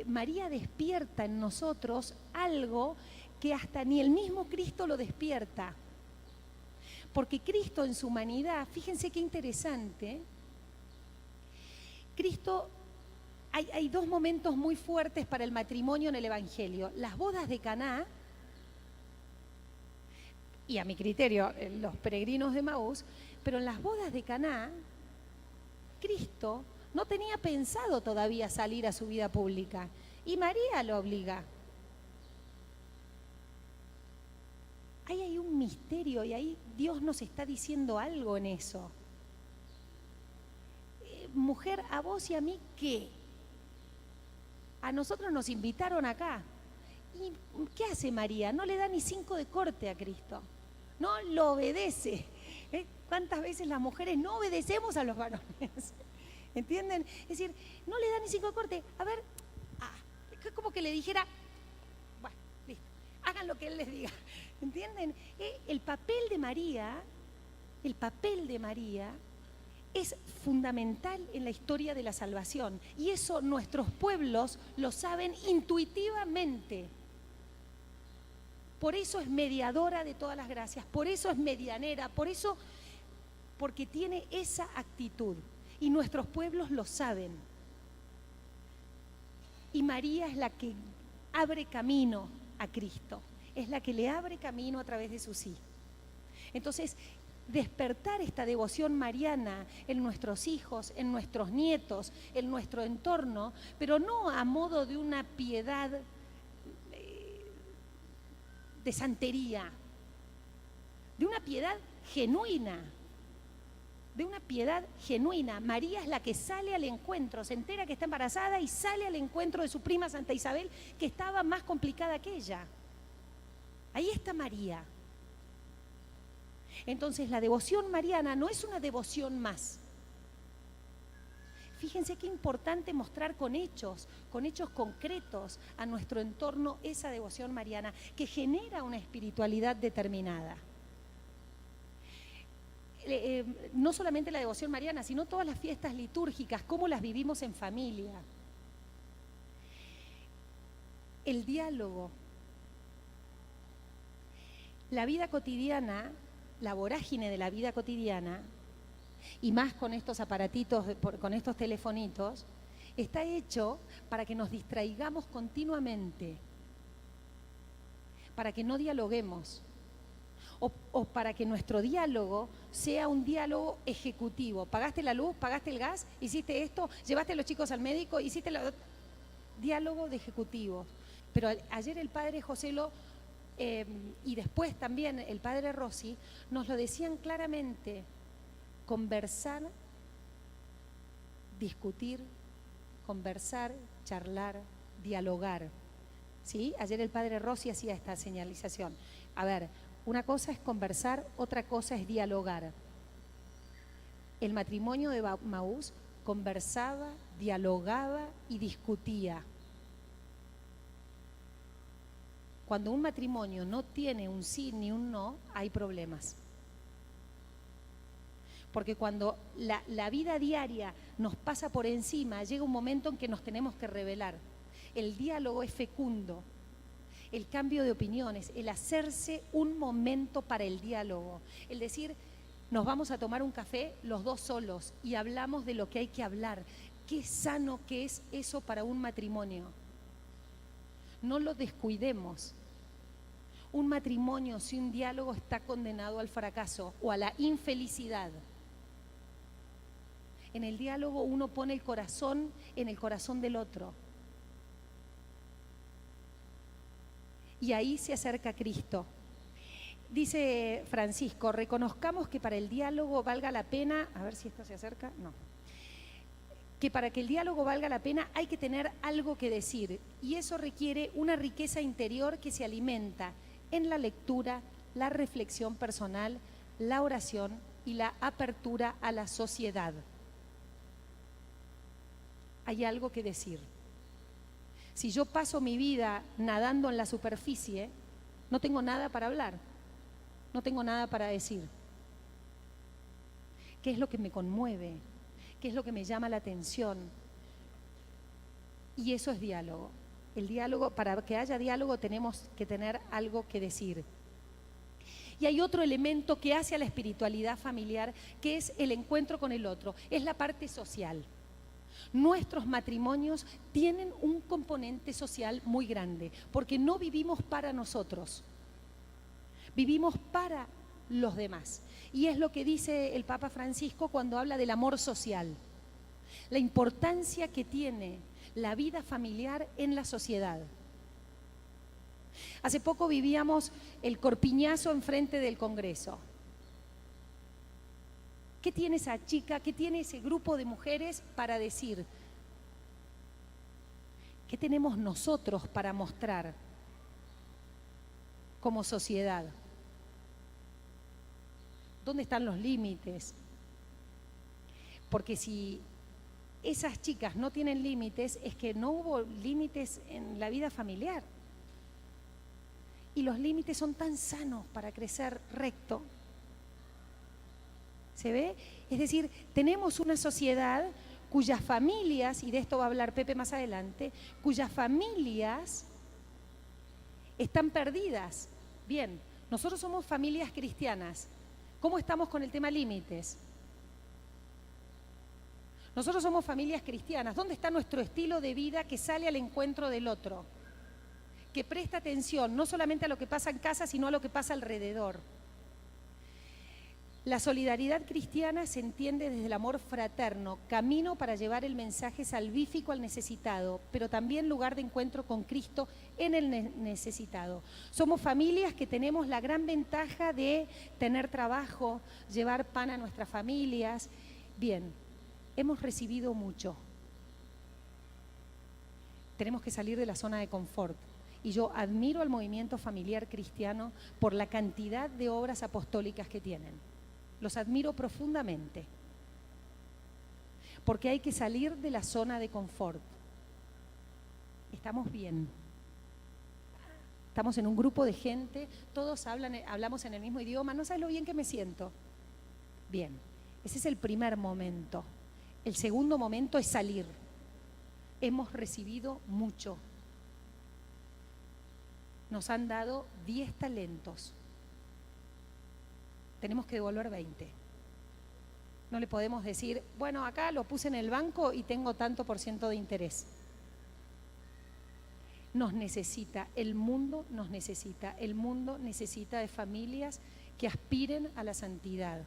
María despierta en nosotros algo que hasta ni el mismo Cristo lo despierta. Porque Cristo en su humanidad, fíjense qué interesante, Cristo, hay dos momentos muy fuertes para el matrimonio en el Evangelio. Las bodas de Caná, y a mi criterio, los peregrinos de Maús, pero en las bodas de Caná, Cristo no tenía pensado todavía salir a su vida pública y María lo obliga. Ahí hay un misterio y ahí Dios nos está diciendo algo en eso. Mujer, a vos y a mí, ¿qué? A nosotros nos invitaron acá. ¿Y qué hace María? No le da ni 5 de corte a Cristo. No lo obedece. ¿Cuántas veces las mujeres no obedecemos a los varones? ¿Entienden? Es decir, no le da ni 5 de corte. A ver, es como que le dijera, bueno, listo, hagan lo que él les diga. ¿Entienden? El papel de María es fundamental en la historia de la salvación. Y eso nuestros pueblos lo saben intuitivamente. Por eso es mediadora de todas las gracias, por eso es medianera, porque tiene esa actitud. Y nuestros pueblos lo saben. Y María es la que abre camino a Cristo, es la que le abre camino a través de su sí. Entonces, despertar esta devoción mariana en nuestros hijos, en nuestros nietos, en nuestro entorno, pero no a modo de una piedad de santería, de una piedad genuina. De una piedad genuina. María es la que sale al encuentro, se entera que está embarazada y sale al encuentro de su prima Santa Isabel, que estaba más complicada que ella. Ahí está María. Entonces la devoción mariana no es una devoción más. Fíjense qué importante mostrar con hechos concretos a nuestro entorno esa devoción mariana que genera una espiritualidad determinada. No solamente la devoción mariana, sino todas las fiestas litúrgicas, cómo las vivimos en familia. El diálogo. La vida cotidiana, la vorágine de la vida cotidiana, y más con estos aparatitos, con estos telefonitos, está hecho para que nos distraigamos continuamente, para que no dialoguemos, o para que nuestro diálogo sea un diálogo ejecutivo. Pagaste la luz, pagaste el gas, hiciste esto, llevaste a los chicos al médico, hiciste diálogo de ejecutivos. Pero ayer el padre José y después también el padre Rossi nos lo decían claramente: conversar, discutir, conversar, charlar, dialogar. ¿Sí? Ayer el padre Rossi hacía esta señalización. A ver, una cosa es conversar, otra cosa es dialogar. El matrimonio de Maús conversaba, dialogaba y discutía. Cuando un matrimonio no tiene un sí ni un no, hay problemas. Porque cuando la vida diaria nos pasa por encima, llega un momento en que nos tenemos que revelar. El diálogo es fecundo, el cambio de opiniones, el hacerse un momento para el diálogo, el decir, nos vamos a tomar un café los dos solos y hablamos de lo que hay que hablar. Qué sano que es eso para un matrimonio. No lo descuidemos. Un matrimonio sin diálogo está condenado al fracaso o a la infelicidad. En el diálogo uno pone el corazón en el corazón del otro. Y ahí se acerca Cristo. Dice Francisco, reconozcamos que para el diálogo valga la pena, a ver si esto se acerca, no. Que para que el diálogo valga la pena hay que tener algo que decir, y eso requiere una riqueza interior que se alimenta en la lectura, la reflexión personal, la oración y la apertura a la sociedad. Hay algo que decir. Si yo paso mi vida nadando en la superficie, no tengo nada para hablar, no tengo nada para decir. ¿Qué es lo que me conmueve? ¿Qué es lo que me llama la atención? Y eso es diálogo. El diálogo, para que haya diálogo tenemos que tener algo que decir. Y hay otro elemento que hace a la espiritualidad familiar, que es el encuentro con el otro, es la parte social. Nuestros matrimonios tienen un componente social muy grande, porque no vivimos para nosotros, vivimos para los demás. Y es lo que dice el Papa Francisco cuando habla del amor social, la importancia que tiene la vida familiar en la sociedad. Hace poco vivíamos el corpiñazo enfrente del Congreso. ¿Qué tiene esa chica, qué tiene ese grupo de mujeres para decir? ¿Qué tenemos nosotros para mostrar como sociedad? ¿Dónde están los límites? Porque si esas chicas no tienen límites, es que no hubo límites en la vida familiar. Y los límites son tan sanos para crecer recto. ¿Se ve? Es decir, tenemos una sociedad cuyas familias, y de esto va a hablar Pepe más adelante, cuyas familias están perdidas. Bien, nosotros somos familias cristianas. ¿Cómo estamos con el tema límites? Nosotros somos familias cristianas. ¿Dónde está nuestro estilo de vida que sale al encuentro del otro? Que presta atención no solamente a lo que pasa en casa, sino a lo que pasa alrededor. La solidaridad cristiana se entiende desde el amor fraterno, camino para llevar el mensaje salvífico al necesitado, pero también lugar de encuentro con Cristo en el necesitado. Somos familias que tenemos la gran ventaja de tener trabajo, llevar pan a nuestras familias. Bien, hemos recibido mucho. Tenemos que salir de la zona de confort. Y yo admiro al movimiento familiar cristiano por la cantidad de obras apostólicas que tienen. Los admiro profundamente, porque hay que salir de la zona de confort. Estamos bien. Estamos en un grupo de gente, todos hablamos en el mismo idioma, no sabes lo bien que me siento. Bien, ese es el primer momento. El segundo momento es salir. Hemos recibido mucho. Nos han dado 10 talentos. Tenemos que devolver 20. No le podemos decir, bueno, acá lo puse en el banco y tengo tanto % de interés. Nos necesita, el mundo nos necesita. El mundo necesita de familias que aspiren a la santidad.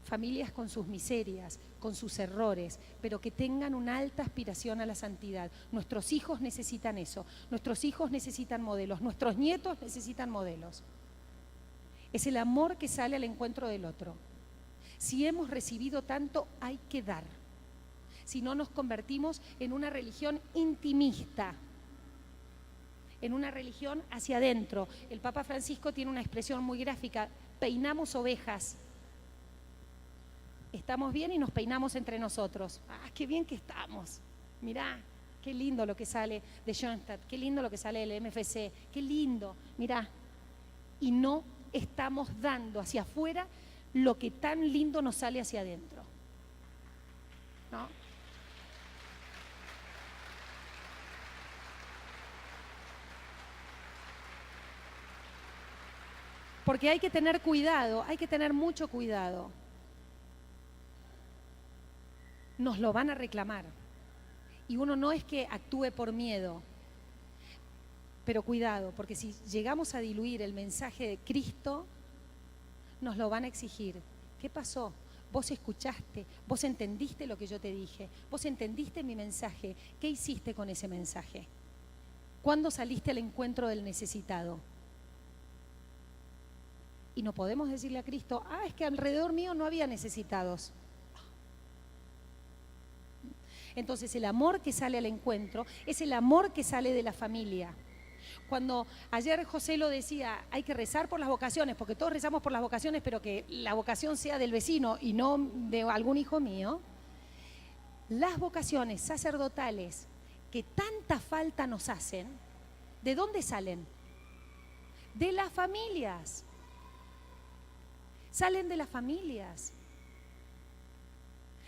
Familias con sus miserias, con sus errores, pero que tengan una alta aspiración a la santidad. Nuestros hijos necesitan eso. Nuestros hijos necesitan modelos. Nuestros nietos necesitan modelos. Es el amor que sale al encuentro del otro. Si hemos recibido tanto, hay que dar. Si no, nos convertimos en una religión intimista, en una religión hacia adentro. El Papa Francisco tiene una expresión muy gráfica: peinamos ovejas. Estamos bien y nos peinamos entre nosotros. ¡Ah, qué bien que estamos! Mirá, qué lindo lo que sale de Schoenstatt, qué lindo lo que sale del MFC, qué lindo, mirá. Y no estamos dando hacia afuera lo que tan lindo nos sale hacia adentro, ¿no? Porque hay que tener cuidado, hay que tener mucho cuidado. Nos lo van a reclamar. Y uno no es que actúe por miedo, pero cuidado, porque si llegamos a diluir el mensaje de Cristo, nos lo van a exigir. ¿Qué pasó? Vos escuchaste, vos entendiste lo que yo te dije, vos entendiste mi mensaje. ¿Qué hiciste con ese mensaje? ¿Cuándo saliste al encuentro del necesitado? Y no podemos decirle a Cristo, es que alrededor mío no había necesitados. Entonces el amor que sale al encuentro es el amor que sale de la familia. Cuando ayer José lo decía, hay que rezar por las vocaciones, porque todos rezamos por las vocaciones, pero que la vocación sea del vecino y no de algún hijo mío. Las vocaciones sacerdotales que tanta falta nos hacen, ¿de dónde salen? De las familias. Salen de las familias.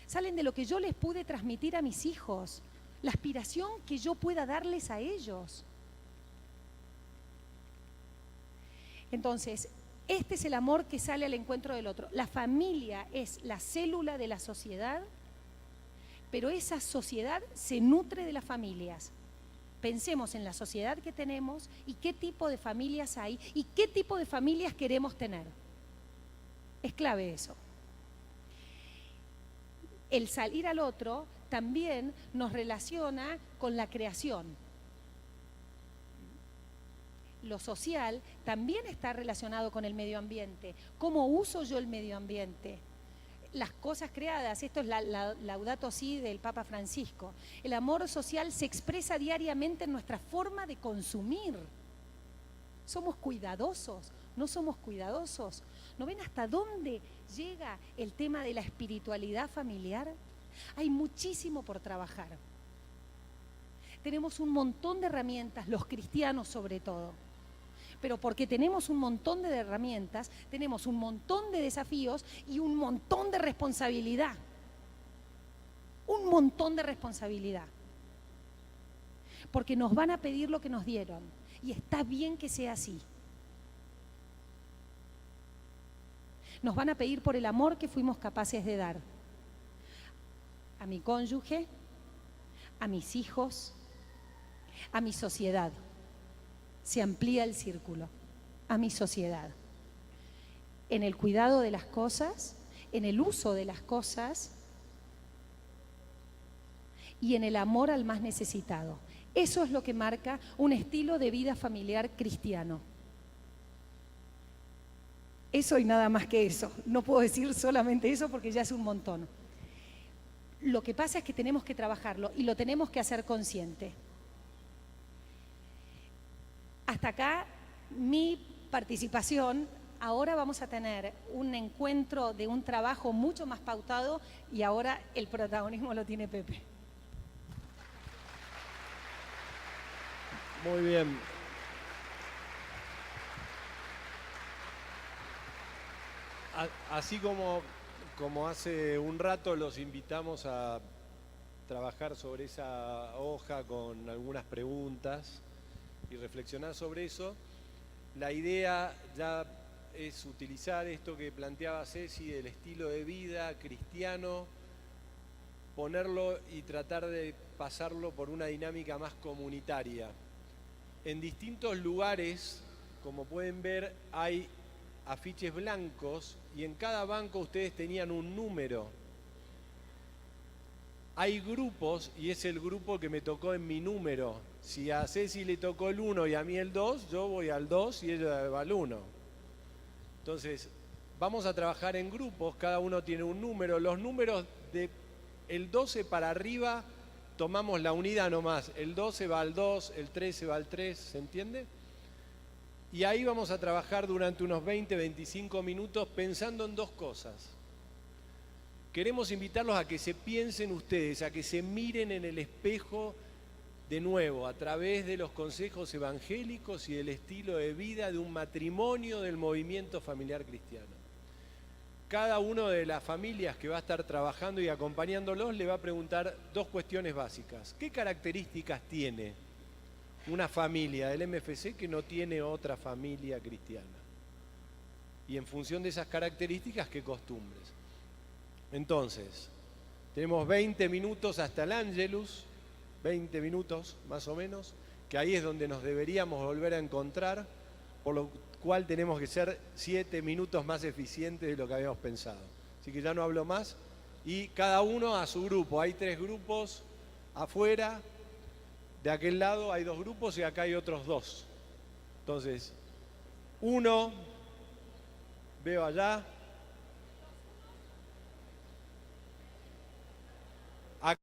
Salen de lo que yo les pude transmitir a mis hijos, la aspiración que yo pueda darles a ellos. Entonces, este es el amor que sale al encuentro del otro. La familia es la célula de la sociedad, pero esa sociedad se nutre de las familias. Pensemos en la sociedad que tenemos y qué tipo de familias hay y qué tipo de familias queremos tener. Es clave eso. El salir al otro también nos relaciona con la creación. Lo social también está relacionado con el medio ambiente. ¿Cómo uso yo el medio ambiente? Las cosas creadas, esto es la Laudato Si del Papa Francisco. El amor social se expresa diariamente en nuestra forma de consumir. Somos cuidadosos, no somos cuidadosos. ¿No ven hasta dónde llega el tema de la espiritualidad familiar? Hay muchísimo por trabajar. Tenemos un montón de herramientas, los cristianos sobre todo. Pero porque tenemos un montón de herramientas, tenemos un montón de desafíos y un montón de responsabilidad. Un montón de responsabilidad. Porque nos van a pedir lo que nos dieron. Y está bien que sea así. Nos van a pedir por el amor que fuimos capaces de dar. A mi cónyuge, a mis hijos, a mi sociedad. Se amplía el círculo, a mi sociedad. En el cuidado de las cosas, en el uso de las cosas y en el amor al más necesitado. Eso es lo que marca un estilo de vida familiar cristiano. Eso y nada más que eso. No puedo decir solamente eso porque ya es un montón. Lo que pasa es que tenemos que trabajarlo y lo tenemos que hacer consciente. Hasta acá mi participación. Ahora vamos a tener un encuentro de un trabajo mucho más pautado y ahora el protagonismo lo tiene Pepe. Muy bien. Así como hace un rato los invitamos a trabajar sobre esa hoja con algunas preguntas y reflexionar sobre eso, la idea ya es utilizar esto que planteaba Ceci del estilo de vida cristiano, ponerlo y tratar de pasarlo por una dinámica más comunitaria. En distintos lugares, como pueden ver, hay afiches blancos y en cada banco ustedes tenían un número. Hay grupos y es el grupo que me tocó en mi número. Si a Ceci le tocó el 1 y a mí el 2, yo voy al 2 y ella va al 1. Entonces, vamos a trabajar en grupos, cada uno tiene un número. Los números de el 12 para arriba tomamos la unidad nomás. El 12 va al 2, el 13 va al 3, ¿se entiende? Y ahí vamos a trabajar durante unos 20, 25 minutos pensando en dos cosas. Queremos invitarlos a que se piensen ustedes, a que se miren en el espejo de nuevo, a través de los consejos evangélicos y del estilo de vida de un matrimonio del movimiento familiar cristiano. Cada una de las familias que va a estar trabajando y acompañándolos le va a preguntar dos cuestiones básicas. ¿Qué características tiene una familia del MFC que no tiene otra familia cristiana? Y en función de esas características, ¿qué costumbres? Entonces, tenemos 20 minutos hasta el Ángelus, 20 minutos más o menos, que ahí es donde nos deberíamos volver a encontrar, por lo cual tenemos que ser 7 minutos más eficientes de lo que habíamos pensado. Así que ya no hablo más, y cada uno a su grupo. Hay 3 grupos afuera, de aquel lado hay 2 grupos y acá hay otros 2. Entonces, 1, veo allá,